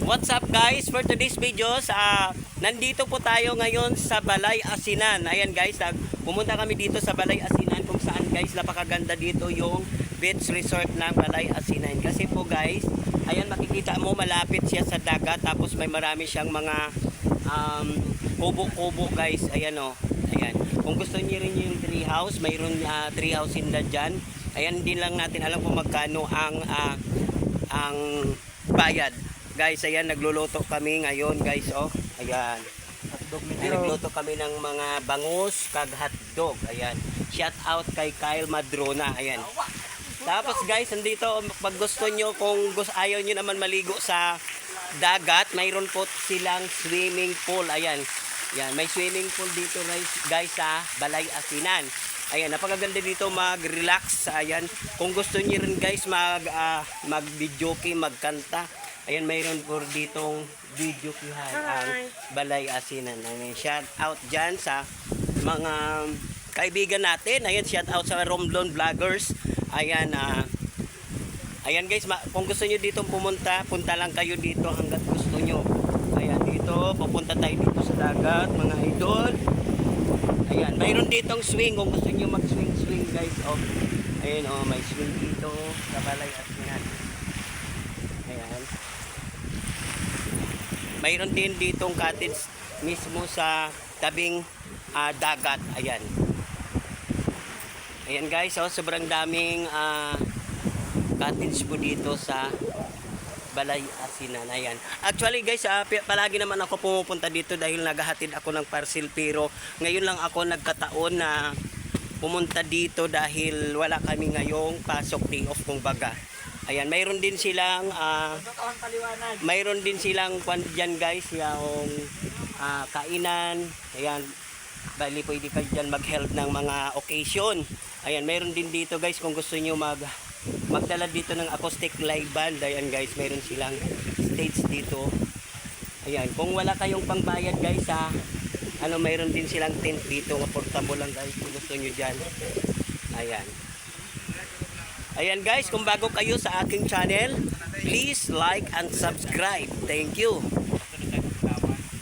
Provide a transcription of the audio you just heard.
What's up guys? For today's videos, nandito po tayo ngayon sa Balay Asinan. Ayan guys, pumunta kami dito sa Balay Asinan kung saan guys napakaganda dito yung beach resort ng Balay Asinan. Kasi po guys, ayan makikita mo malapit siya sa dagat tapos may marami siyang mga kubo-kubo guys. Ayan o. Ayan. Kung gusto niyo rin yung tree house, mayroon tree house in dyan. Ayan, din lang natin alam kung magkano ang bayad. Guys, ayan, nagluluto kami ngayon, guys, oh. Ayan. Ay, nagluto kami ng mga bangus, kag hotdog. Ayan. Shout out kay Kyle Madrona. Ayan. Tapos, guys, nandito, pag gusto nyo, kung ayaw nyo naman maligo sa dagat, mayroon po silang swimming pool. Ayan. Ayan, may swimming pool dito, guys, sa Balay Asinan. Ayan, napakaganda dito mag-relax. Ayan. Kung gusto nyo rin, guys, mag-videoke, magkanta. Ayan, mayroon po ditong video kihan ang Balay Asinan. Ayan, shout out dyan sa mga kaibigan natin. Ayan, shout out sa Romblon Vloggers. Ayan, ayan guys, kung gusto nyo dito pumunta, punta lang kayo dito hanggat gusto nyo. Ayan, dito, pupunta tayo dito sa dagat, mga idol. Ayan, mayroon ditong swing kung gusto nyo mag-swing guys. Oh. Ayan, oh, may swing dito sa Balay Asinan. Ayan. Mayroon din ditong cottage mismo sa tabing dagat. Ayan. Ayan guys, oh, sobrang daming cottage po dito sa Balay Asinan. Ayan. Actually guys, palagi naman ako pumupunta dito dahil naghahatid ako ng parcel, pero ngayon lang ako nagkataon na pumunta dito dahil wala kami ngayong pasok, day off kung baga. Ayan, mayroon din silang dyan guys, yung kainan. Ayan, bali pwede kayo dyan mag-help ng mga occasion. Ayan, mayroon din dito guys kung gusto nyo magdala dito ng acoustic live band. Ayan guys, mayroon silang stage dito. Ayan, kung wala kayong pangbayad guys, mayroon din silang tent dito, portable lang guys kung gusto nyo dyan. Ayan. Ayan guys, kung bago kayo sa aking channel, please like and subscribe. Thank you.